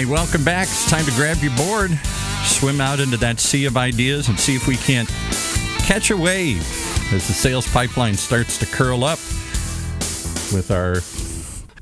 Hey, welcome back. It's time to grab your board, swim out into that sea of ideas, and see if we can't catch a wave as the sales pipeline starts to curl up with our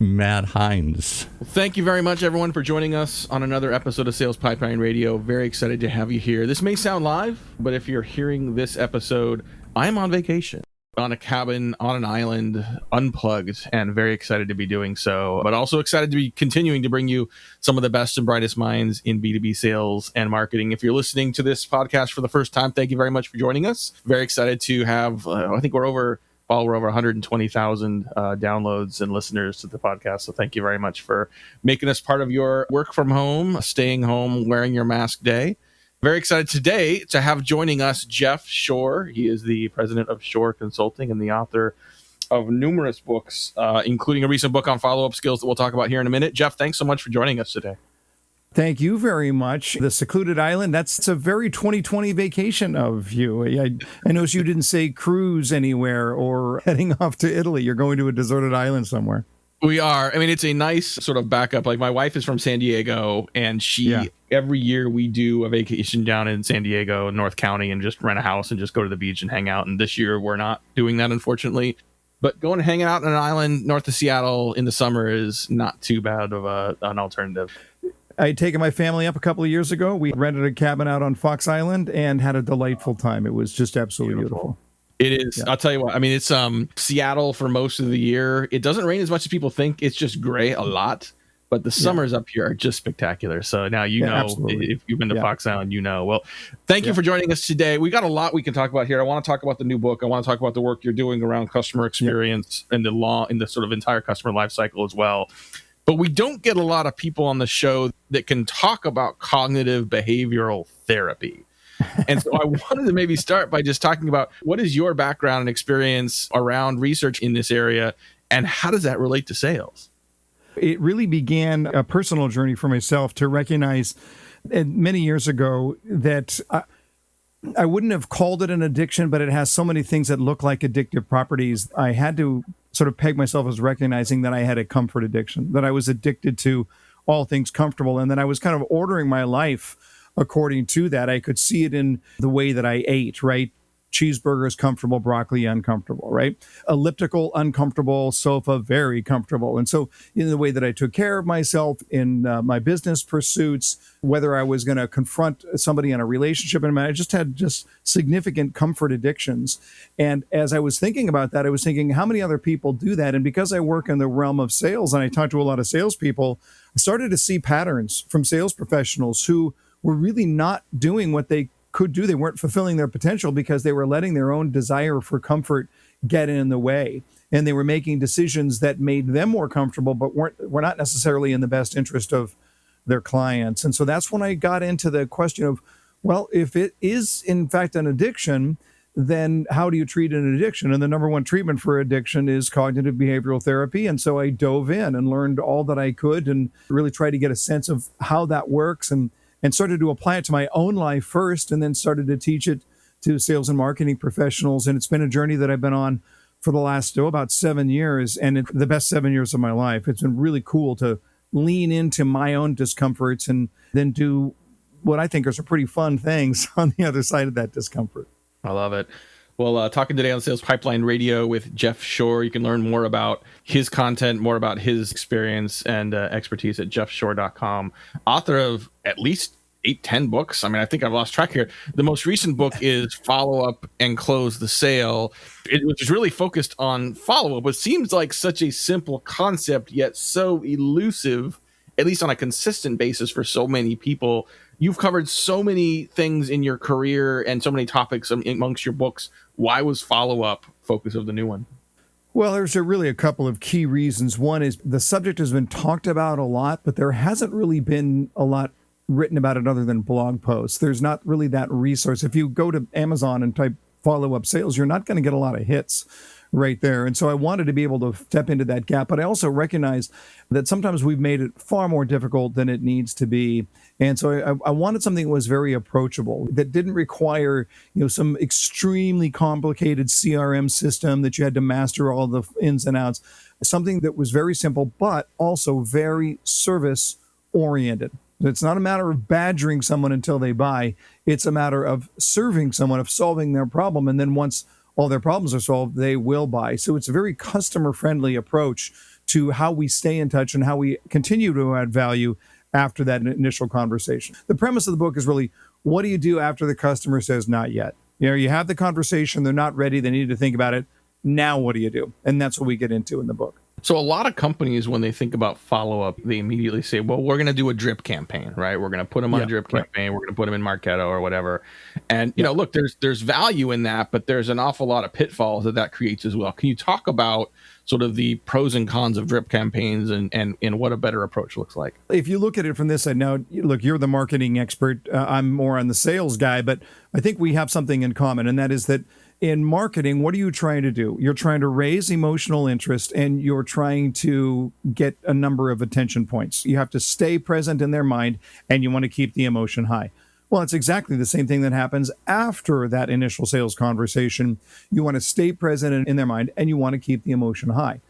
Matt Hines. Well, thank you very much, everyone, for joining us on another episode of Sales Pipeline Radio. Very excited to have you here. This may sound live, but if you're hearing this episode, I'm on vacation, on a cabin, on an island, unplugged, and very excited to be doing so, but also excited to be continuing to bring you some of the best and brightest minds in B2B sales and marketing. If you're listening to this podcast for the first time, thank you very much for joining us. Very excited to have, I think we're over 120,000 downloads and listeners to the podcast. So thank you very much for making us part of your work from home, staying home, wearing your mask day. Very excited today to have joining us Jeff Shore. He is the president of Shore Consulting and the author of numerous books, including a recent book on follow-up skills that we'll talk about here in a minute. Jeff, thanks so much for joining us today. Thank you very much. The secluded island, that's a very 2020 vacation of you. I noticed you didn't say cruise anywhere or heading off to Italy. You're going to a deserted island somewhere. We are. I mean, it's a nice sort of backup. Like, my wife is from San Diego, and every year we do a vacation down in San Diego, North County, and just rent a house and just go to the beach and hang out. And this year we're not doing that, unfortunately. But going and hanging out on an island north of Seattle in the summer is not too bad of an alternative. I had taken my family up a couple of years ago. We rented a cabin out on Fox Island and had a delightful time. It was just absolutely beautiful. It is. Yeah. I'll tell you what. I mean, it's Seattle for most of the year. It doesn't rain as much as people think. It's just gray a lot. But the summers up here are just spectacular. So now absolutely. If you've been to Fox Island, you know. Well, thank you for joining us today. We got a lot we can talk about here. I want to talk about the new book. I want to talk about the work you're doing around customer experience and the sort of entire customer life cycle as well. But we don't get a lot of people on the show that can talk about cognitive behavioral therapy. And so I wanted to maybe start by just talking about what is your background and experience around research in this area, and how does that relate to sales? It really began a personal journey for myself to recognize many years ago that I wouldn't have called it an addiction, but it has so many things that look like addictive properties. I had to sort of peg myself as recognizing that I had a comfort addiction, that I was addicted to all things comfortable, and that I was kind of ordering my life according to that. I could see it in the way that I ate, right? Cheeseburgers, comfortable; broccoli, uncomfortable, right? Elliptical, uncomfortable; sofa, very comfortable. And so in the way that I took care of myself in my business pursuits, whether I was going to confront somebody in a relationship, and I just had significant comfort addictions. And as I was thinking about that, I was thinking, how many other people do that? And because I work in the realm of sales and I talk to a lot of salespeople, I started to see patterns from sales professionals who were really not doing what they could do. They weren't fulfilling their potential because they were letting their own desire for comfort get in the way. And they were making decisions that made them more comfortable, but were not necessarily in the best interest of their clients. And so that's when I got into the question of, well, if it is in fact an addiction, then how do you treat an addiction? And the number one treatment for addiction is cognitive behavioral therapy. And so I dove in and learned all that I could and really tried to get a sense of how that works, and started to apply it to my own life first, and then started to teach it to sales and marketing professionals. And it's been a journey that I've been on for the last about 7 years, and it's the best 7 years of my life. It's been really cool to lean into my own discomforts and then do what I think are some pretty fun things on the other side of that discomfort. I love it. Well, talking today on Sales Pipeline Radio with Jeff Shore. You can learn more about his content, more about his experience and expertise at jeffshore.com. Author of at least 8-10 books. I mean, I think I've lost track here. The most recent book is Follow-Up and Close the Sale, which is really focused on follow-up. It seems like such a simple concept, yet so elusive, at least on a consistent basis for so many people. You've covered so many things in your career and so many topics amongst your books. Why was follow-up focus of the new one? Well, there's really a couple of key reasons. One is the subject has been talked about a lot, but there hasn't really been a lot written about it other than blog posts. There's not really that resource. If you go to Amazon and type follow-up sales, you're not going to get a lot of hits right there. And so I wanted to be able to step into that gap, but I also recognize that sometimes we've made it far more difficult than it needs to be. And so I wanted something that was very approachable, that didn't require, some extremely complicated CRM system that you had to master all the ins and outs. Something that was very simple, but also very service oriented. It's not a matter of badgering someone until they buy. It's a matter of serving someone, of solving their problem. And then once all their problems are solved, they will buy. So it's a very customer-friendly approach to how we stay in touch and how we continue to add value after that initial conversation. The premise of the book is really, what do you do after the customer says not yet? You have the conversation, they're not ready, they need to think about it. Now what do you do? And that's what we get into in the book. So a lot of companies, when they think about follow-up, they immediately say, well, we're going to do a drip campaign, right? We're going to put them on a drip campaign. We're going to put them in Marketo or whatever. And, you know, look, there's value in that, but there's an awful lot of pitfalls that creates as well. Can you talk about sort of the pros and cons of drip campaigns and what a better approach looks like? If you look at it from this side, now, look, you're the marketing expert. I'm more on the sales guy, but I think we have something in common, and that is that in marketing, what are you trying to do? You're trying to raise emotional interest, and you're trying to get a number of attention points. You have to stay present in their mind, and you want to keep the emotion high. Well, it's exactly the same thing that happens after that initial sales conversation. You want to stay present in their mind, and you want to keep the emotion high.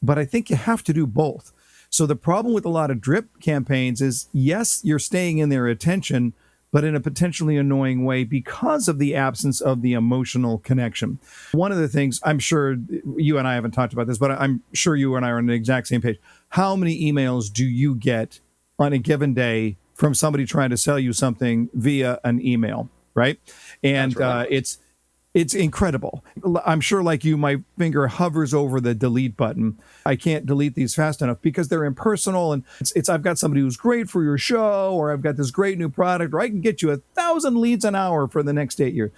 But I think you have to do both. So the problem with a lot of drip campaigns is, yes, you're staying in their attention, but in a potentially annoying way because of the absence of the emotional connection. One of the things, I'm sure you and I haven't talked about this, but I'm sure you and I are on the exact same page. How many emails do you get on a given day from somebody trying to sell you something via an email, right? And it's incredible. I'm sure, like you, my finger hovers over the delete button. I can't delete these fast enough because they're impersonal. And it's I've got somebody who's great for your show, or I've got this great new product, or I can get you 1,000 leads an hour for the next 8 years.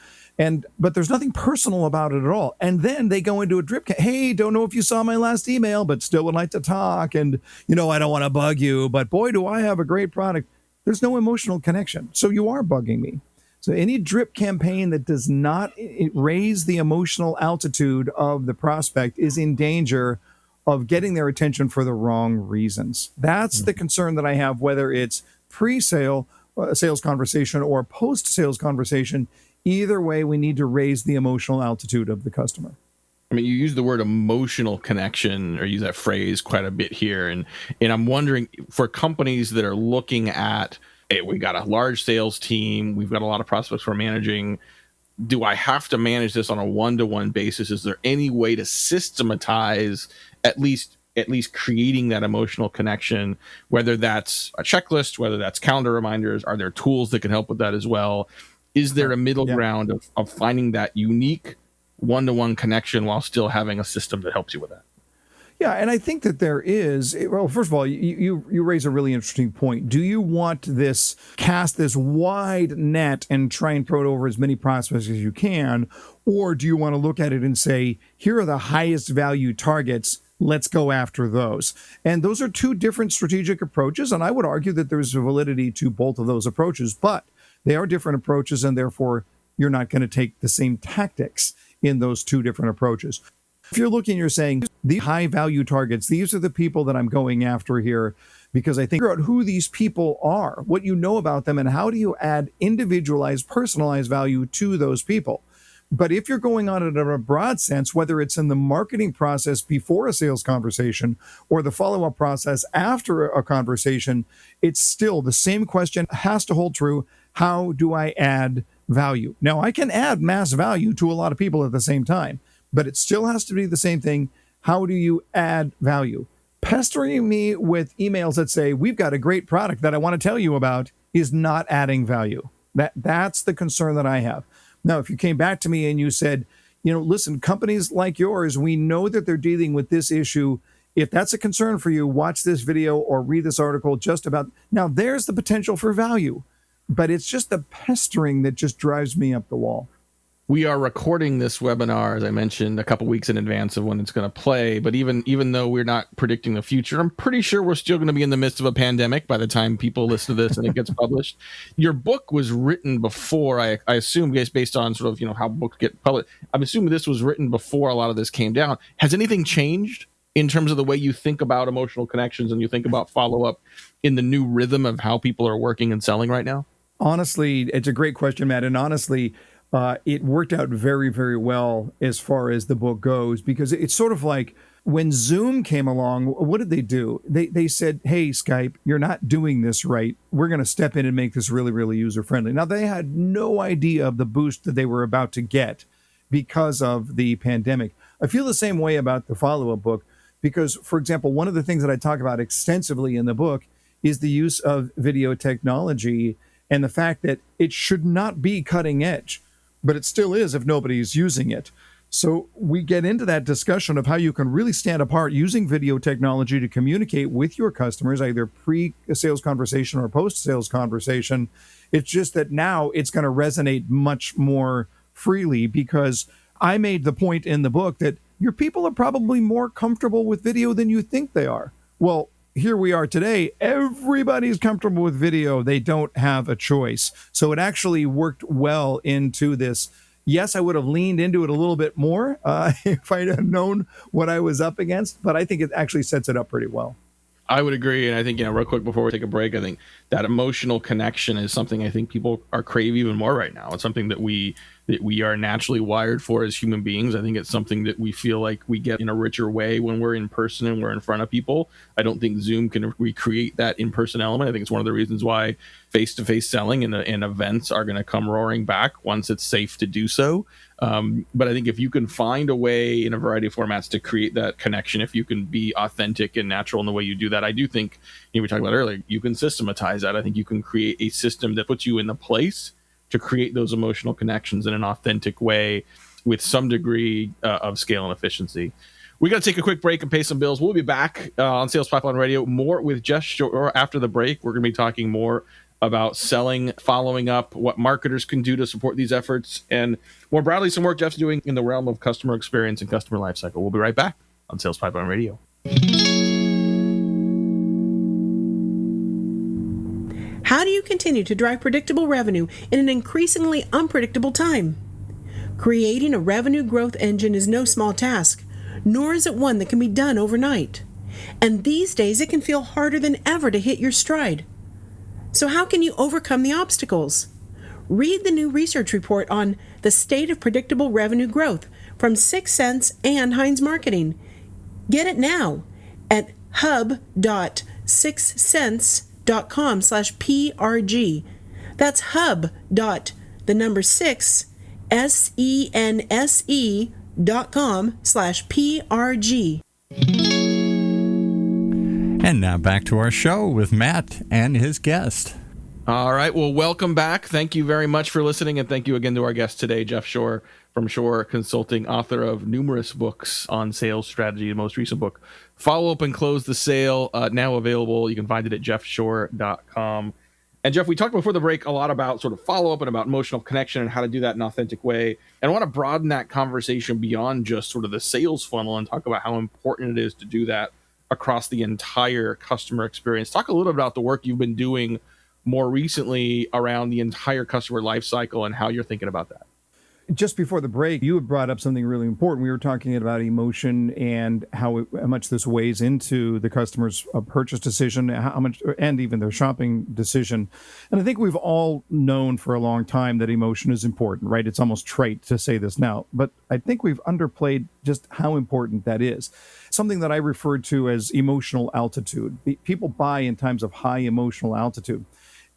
But there's nothing personal about it at all. And then they go into a drip. Hey, don't know if you saw my last email, but still would like to talk. And, you know, I don't want to bug you, but boy, do I have a great product. There's no emotional connection. So you are bugging me. So any drip campaign that does not raise the emotional altitude of the prospect is in danger of getting their attention for the wrong reasons. That's the concern that I have, whether it's pre-sale sales conversation or post-sales conversation. Either way, we need to raise the emotional altitude of the customer. I mean, you use the word emotional connection, or use that phrase quite a bit here. And I'm wondering, for companies that are looking at, hey, we got a large sales team, we've got a lot of prospects we're managing, do I have to manage this on a one-to-one basis? Is there any way to systematize at least creating that emotional connection, whether that's a checklist, whether that's calendar reminders? Are there tools that can help with that as well? Is there a middle ground of finding that unique one-to-one connection while still having a system that helps you with that? Yeah, and I think that there is. Well, first of all, you raise a really interesting point. Do you want this cast this wide net and try and throw it over as many prospects as you can, or do you want to look at it and say, here are the highest value targets, let's go after those? And those are two different strategic approaches, and I would argue that there's validity to both of those approaches, but they are different approaches, and therefore you're not going to take the same tactics in those two different approaches. If you're looking, you're saying, the high value targets, these are the people that I'm going after here, because I think figure out who these people are, what you know about them, and how do you add individualized, personalized value to those people. But if you're going on it in a broad sense, whether it's in the marketing process before a sales conversation or the follow-up process after a conversation, it's still the same question has to hold true. How do I add value? Now, I can add mass value to a lot of people at the same time, but it still has to be the same thing. How do you add value? Pestering me with emails that say, we've got a great product that I want to tell you about, is not adding value. That's the concern that I have. Now, if you came back to me and you said, you know, listen, companies like yours, we know that they're dealing with this issue. If that's a concern for you, watch this video or read this article just about. Now, there's the potential for value, but it's just the pestering that just drives me up the wall. We are recording this webinar, as I mentioned, a couple weeks in advance of when it's going to play. But even though we're not predicting the future, I'm pretty sure we're still going to be in the midst of a pandemic by the time people listen to this and it gets published. Your book was written before, I assume, based on sort of, you know, how books get published. I'm assuming this was written before a lot of this came down. Has anything changed in terms of the way you think about emotional connections and you think about follow-up in the new rhythm of how people are working and selling right now? Honestly, it's a great question, Matt. And honestly, it worked out very, very well as far as the book goes, because it's sort of like When Zoom came along, what did they do? They said, hey, Skype, you're not doing this right. We're going to step in and make this really, really user-friendly. Now, they had no idea of the boost that they were about to get because of the pandemic. I feel the same way about the follow-up book because, for example, one of the things that I talk about extensively in the book is the use of video technology and the fact that it should not be cutting edge, but it still is if nobody's using it. So we get into that discussion of how you can really stand apart using video technology to communicate with your customers, either pre-sales conversation or post-sales conversation. It's just that now it's going to resonate much more freely because I made the point in the book that your people are probably more comfortable with video than you think they are. Well, here we are today. Everybody's comfortable with video. They don't have a choice. So it actually worked well into this. Yes, I would have leaned into it a little bit more if I'd have known what I was up against, but I think it actually sets it up pretty well. I would agree. And I think, real quick before we take a break, I think that emotional connection is something I think people are crave even more right now. It's something that we are naturally wired for as human beings. I think it's something that we feel like we get in a richer way when we're in person and we're in front of people. I don't think Zoom can recreate that in-person element. I think it's one of the reasons why face-to-face selling and events are going to come roaring back once it's safe to do so. But I think if you can find a way in a variety of formats to create that connection, if you can be authentic and natural in the way you do that, I do think, we talked about earlier, you can systematize that. I think you can create a system that puts you in the place to create those emotional connections in an authentic way with some degree of scale and efficiency. We got to take a quick break and pay some bills. We'll be back on Sales Pipeline Radio, more with Jeff Shore after the break. We're going to be talking more about selling, following up, what marketers can do to support these efforts, and more broadly, some work Jeff's doing in the realm of customer experience and customer lifecycle. We'll be right back on Sales Pipeline Radio. How do you continue to drive predictable revenue in an increasingly unpredictable time? Creating a revenue growth engine is no small task, nor is it one that can be done overnight. And these days, it can feel harder than ever to hit your stride. So how can you overcome the obstacles? Read the new research report on the state of predictable revenue growth from 6 Sense and Heinz Marketing. Get it now at hub.6sense.com/PRG. That's hub.6 sense.com/PRG. And now back to our show with Matt and his guest. All right. Well, welcome back. Thank you very much for listening. And thank you again to our guest today, Jeff Shore from Shore Consulting, author of numerous books on sales strategy. The most recent book, Follow Up and Close the Sale, now available. You can find it at jeffshore.com. And Jeff, we talked before the break a lot about sort of follow-up and about emotional connection and how to do that in an authentic way. And I want to broaden that conversation beyond just sort of the sales funnel and talk about how important it is to do that across the entire customer experience. Talk a little about the work you've been doing more recently around the entire customer life cycle and how you're thinking about that. Just before the break, you had brought up something really important. We were talking about emotion and how much this weighs into the customer's purchase decision, how much, and even their shopping decision. And I think we've all known for a long time that emotion is important, right? It's almost trite to say this now, but I think we've underplayed just how important that is. Something that I referred to as emotional altitude. People buy in times of high emotional altitude.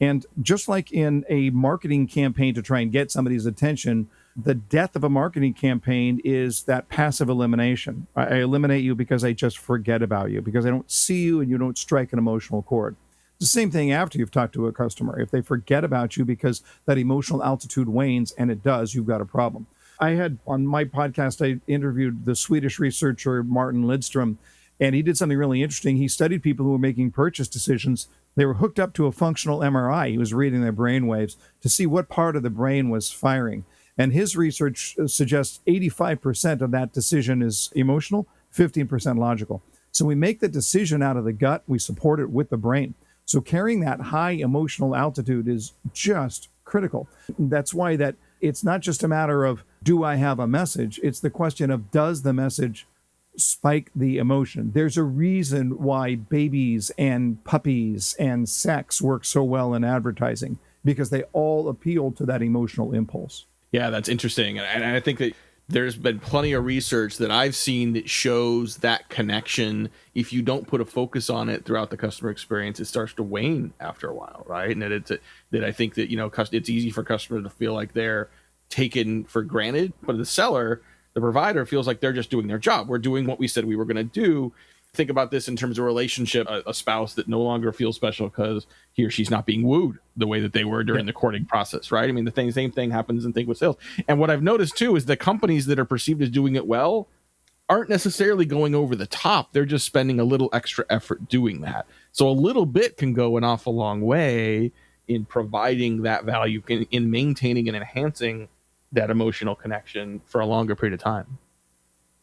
And just like in a marketing campaign to try and get somebody's attention, the death of a marketing campaign is that passive elimination. I eliminate you because I just forget about you, because I don't see you and you don't strike an emotional chord. It's the same thing after you've talked to a customer. If they forget about you because that emotional altitude wanes, and it does, you've got a problem. I had on my podcast, I interviewed the Swedish researcher Martin Lidstrom, and he did something really interesting. He studied people who were making purchase decisions. They were hooked up to a functional MRI. He was reading their brain waves to see what part of the brain was firing. And his research suggests 85% of that decision is emotional, 15% logical. So we make the decision out of the gut, we support it with the brain. So carrying that high emotional altitude is just critical. That's why that it's not just a matter of, do I have a message? It's the question of, does the message spike the emotion? There's a reason why babies and puppies and sex work so well in advertising, because they all appeal to that emotional impulse. Yeah, that's interesting. And I think that there's been plenty of research that I've seen that shows that connection. If you don't put a focus on it throughout the customer experience, it starts to wane after a while, right? And that I think that, it's easy for customers to feel like they're taken for granted, but the seller, the provider, feels like they're just doing their job. We're doing what we said we were going to do. Think about this in terms of relationship, a spouse that no longer feels special because he or she's not being wooed the way that they were during the courting process, right? I mean, same thing happens with sales. And what I've noticed too is the companies that are perceived as doing it well aren't necessarily going over the top. They're just spending a little extra effort doing that. So a little bit can go an awful long way in providing that value, in maintaining and enhancing that emotional connection for a longer period of time.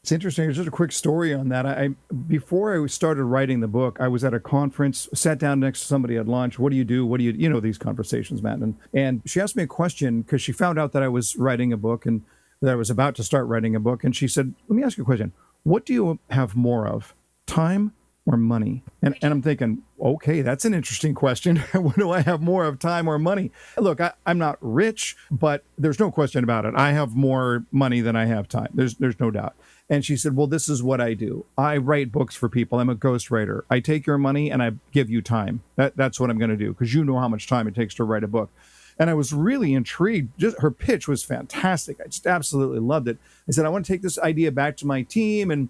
It's interesting. There's just a quick story on that. Before I started writing the book, I was at a conference, sat down next to somebody at lunch. What do you do? You know these conversations, Matt. And she asked me a question because she found out that I was writing a book and that I was about to start writing a book. And she said, let me ask you a question. What do you have more of, time or money? And I'm thinking, okay, that's an interesting question. What do I have more of, time or money? Look, I'm not rich, but there's no question about it. I have more money than I have time. There's no doubt. And she said, well, this is what I do. I write books for people. I'm a ghostwriter. I take your money and I give you time. That's what I'm going to do, because you know how much time it takes to write a book. And I was really intrigued. Just her pitch was fantastic. I just absolutely loved it. I said, I want to take this idea back to my team and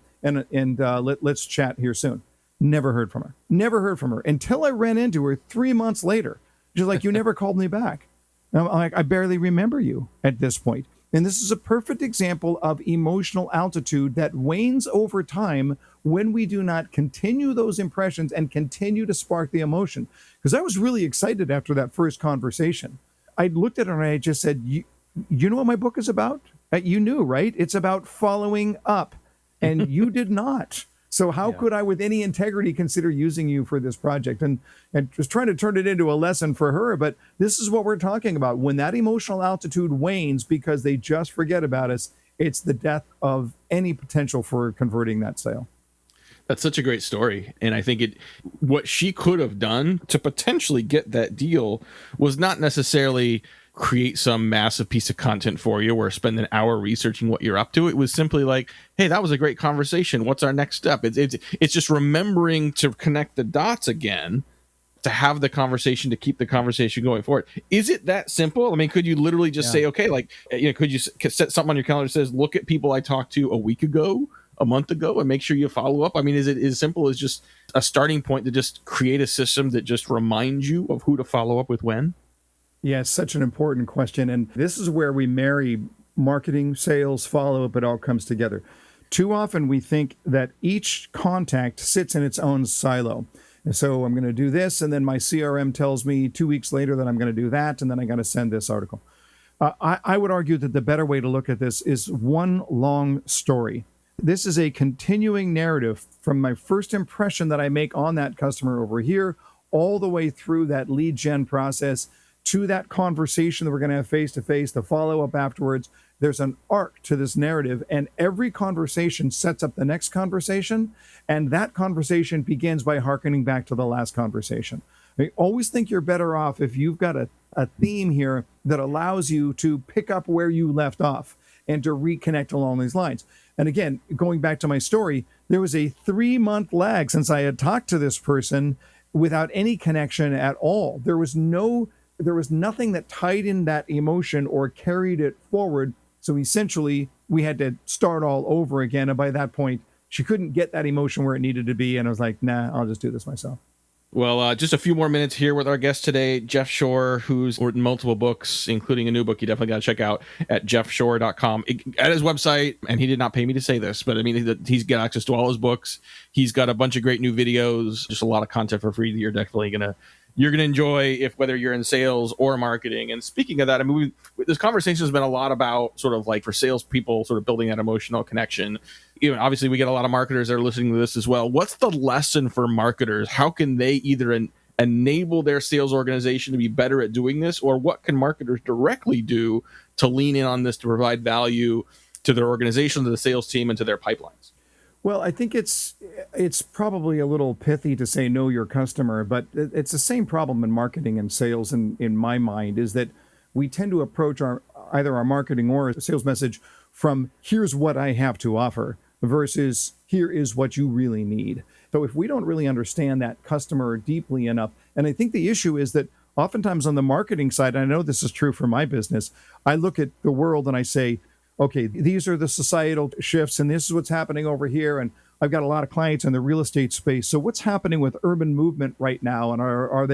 let's chat here soon. Never heard from her until I ran into her 3 months later. She's like, you never called me back. And I'm like, I barely remember you at this point. And this is a perfect example of emotional altitude that wanes over time when we do not continue those impressions and continue to spark the emotion. Because I was really excited after that first conversation. I looked at her and I just said, you know what my book is about? You knew, right? It's about following up. And you did not. So how could I, with any integrity, consider using you for this project? And just trying to turn it into a lesson for her. But this is what we're talking about. When that emotional altitude wanes because they just forget about us, it's the death of any potential for converting that sale. That's such a great story. And I think what she could have done to potentially get that deal was not necessarily create some massive piece of content for you or spend an hour researching what you're up to. It was simply like, hey, that was a great conversation. What's our next step? It's just remembering to connect the dots again, to have the conversation, to keep the conversation going forward. Is it that simple? I mean, could you literally just say, okay, could you set something on your calendar that says, look at people I talked to a week ago, a month ago, and make sure you follow up? I mean, is it as simple as just a starting point to just create a system that just reminds you of who to follow up with when? Yeah, it's such an important question. And this is where we marry marketing, sales, follow-up. It all comes together. Too often we think that each contact sits in its own silo. And so I'm going to do this, and then my CRM tells me 2 weeks later that I'm going to do that, and then I got to send this article. I would argue that the better way to look at this is one long story. This is a continuing narrative from my first impression that I make on that customer over here, all the way through that lead gen process, to that conversation that we're going to have face-to-face, the follow-up afterwards. There's an arc to this narrative, and every conversation sets up the next conversation, and that conversation begins by hearkening back to the last conversation. I always think you're better off if you've got a theme here that allows you to pick up where you left off and to reconnect along these lines. And again, going back to my story, there was a 3-month lag since I had talked to this person without any connection at all. There was nothing that tied in that emotion or carried it forward. So essentially, we had to start all over again. And by that point, she couldn't get that emotion where it needed to be. And I was like, nah, I'll just do this myself. Well, just a few more minutes here with our guest today, Jeff Shore, who's written multiple books, including a new book you definitely got to check out at jeffshore.com. At his website, and he did not pay me to say this, but I mean, he's got access to all his books. He's got a bunch of great new videos, just a lot of content for free that you're definitely going to enjoy, whether you're in sales or marketing. And speaking of that, I mean, this conversation has been a lot about sort of like for salespeople, sort of building that emotional connection. Obviously, we get a lot of marketers that are listening to this as well. What's the lesson for marketers? How can they either enable their sales organization to be better at doing this, or what can marketers directly do to lean in on this to provide value to their organization, to the sales team, and to their pipelines? Well, I think it's probably a little pithy to say know your customer, but it's the same problem in marketing and sales. In my mind, is that we tend to approach either our marketing or our sales message from here's what I have to offer versus here is what you really need. So if we don't really understand that customer deeply enough, and I think the issue is that oftentimes on the marketing side, and I know this is true for my business, I look at the world and I say, okay, these are the societal shifts and this is what's happening over here. And I've got a lot of clients in the real estate space. So what's happening with urban movement right now? And are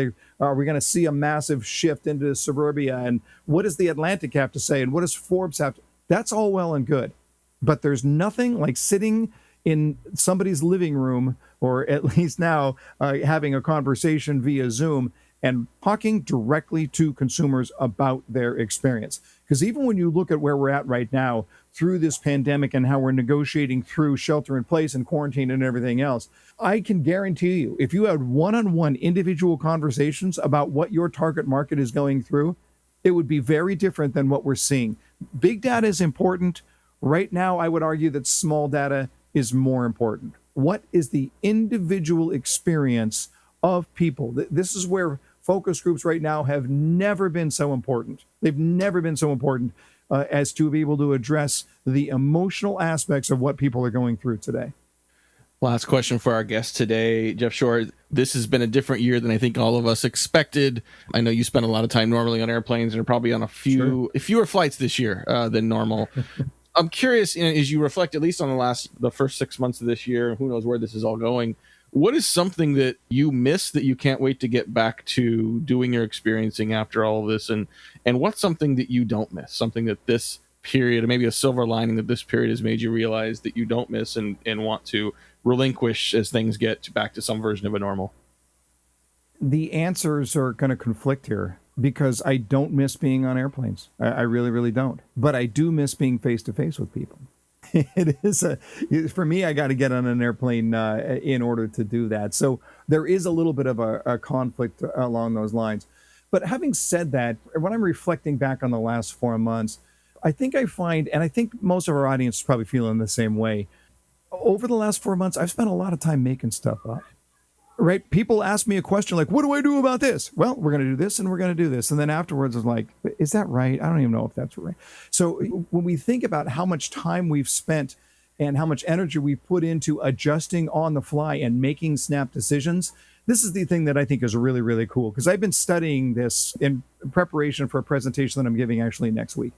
we going to see a massive shift into suburbia? And what does the Atlantic have to say? And what does Forbes have to? That's all well and good. But there's nothing like sitting in somebody's living room, or at least now having a conversation via Zoom and talking directly to consumers about their experience. Because even when you look at where we're at right now through this pandemic and how we're negotiating through shelter in place and quarantine and everything else, I can guarantee you, if you had one-on-one individual conversations about what your target market is going through, it would be very different than what we're seeing. Big data is important. Right now, I would argue that small data is more important. What is the individual experience of people? This is where focus groups right now have never been so important. They've never been so important as to be able to address the emotional aspects of what people are going through today. Last question for our guest today, Jeff Shore. This has been a different year than I think all of us expected. I know you spend a lot of time normally on airplanes and are probably on fewer flights this year than normal. I'm curious, as you reflect at least on the first 6 months of this year, who knows where this is all going, what is something that you miss that you can't wait to get back to doing or experiencing after all of this? And what's something that you don't miss? Something that this period, or maybe a silver lining that this period has made you realize that you don't miss and want to relinquish as things get back to some version of a normal? The answers are going to conflict here because I don't miss being on airplanes. I really, really don't. But I do miss being face-to-face with people. It is for me, I got to get on an airplane in order to do that. So there is a little bit of a conflict along those lines. But having said that, when I'm reflecting back on the last 4 months, I think I find, and I think most of our audience is probably feeling the same way, over the last 4 months, I've spent a lot of time making stuff up. Right? People ask me a question like, what do I do about this? Well, we're going to do this and we're going to do this. And then afterwards, it's like, is that right? I don't even know if that's right. So when we think about how much time we've spent and how much energy we put into adjusting on the fly and making snap decisions, this is the thing that I think is really, really cool. Because I've been studying this in preparation for a presentation that I'm giving actually next week.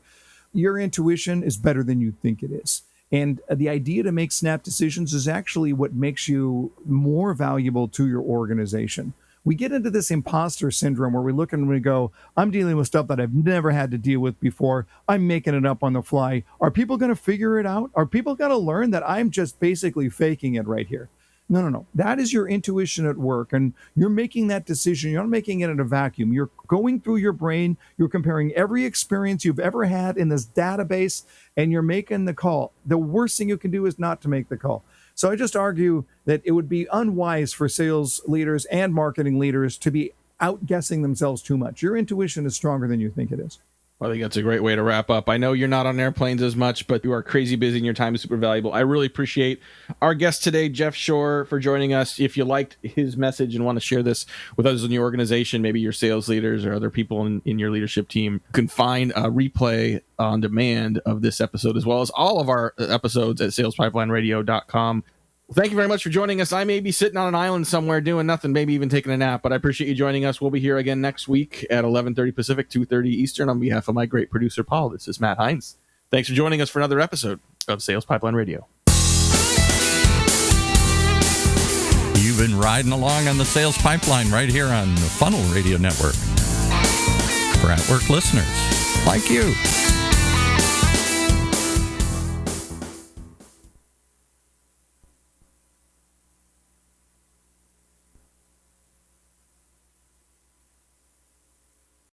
Your intuition is better than you think it is. And the idea to make snap decisions is actually what makes you more valuable to your organization. We get into this imposter syndrome where we look and we go, I'm dealing with stuff that I've never had to deal with before. I'm making it up on the fly. Are people going to figure it out? Are people going to learn that I'm just basically faking it right here? No. That is your intuition at work. And you're making that decision. You're not making it in a vacuum. You're going through your brain. You're comparing every experience you've ever had in this database, and you're making the call. The worst thing you can do is not to make the call. So I just argue that it would be unwise for sales leaders and marketing leaders to be outguessing themselves too much. Your intuition is stronger than you think it is. Well, I think that's a great way to wrap up. I know you're not on airplanes as much, but you are crazy busy and your time is super valuable. I really appreciate our guest today, Jeff Shore, for joining us. If you liked his message and want to share this with others in your organization, maybe your sales leaders or other people in your leadership team, you can find a replay on demand of this episode, as well as all of our episodes at salespipelineradio.com. Thank you very much for joining us. I may be sitting on an island somewhere doing nothing, maybe even taking a nap, but I appreciate you joining us. We'll be here again next week at 11:30 Pacific, 2:30 Eastern. On behalf of my great producer, Paul, this is Matt Hines. Thanks for joining us for another episode of Sales Pipeline Radio. You've been riding along on the Sales Pipeline right here on the Funnel Radio Network. For at-work listeners like you.